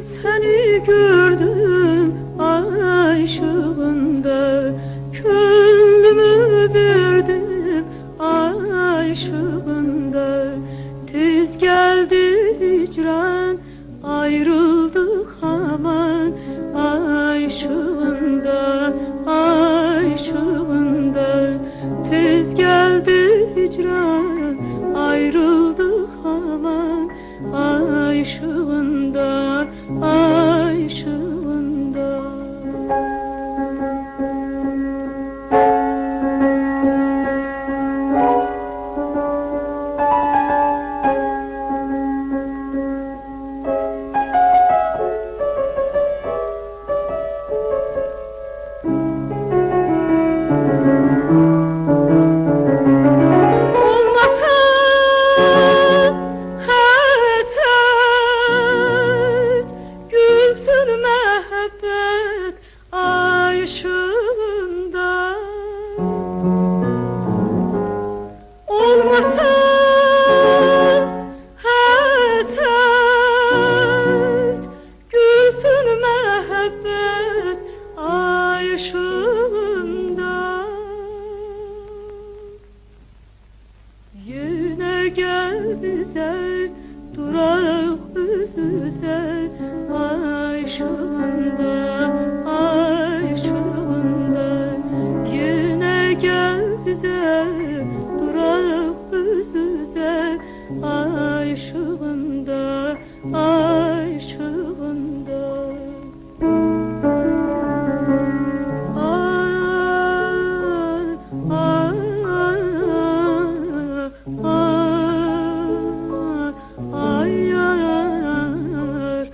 Seni gördüm ay ışığında, gönlümü verdim ay ışığında. Tez geldi hicran, ayrıldık aman ay ışığında, ay ışığında. Tez geldi hicran, ayrıldık aman ay ışığında, ay ışığında. Yine gel bize, durak yüz yüze, ay ışığında, ay ışığında. Yine gel bize, durak yüz yüze, ay ışığında, ay ışığında. Ay yar,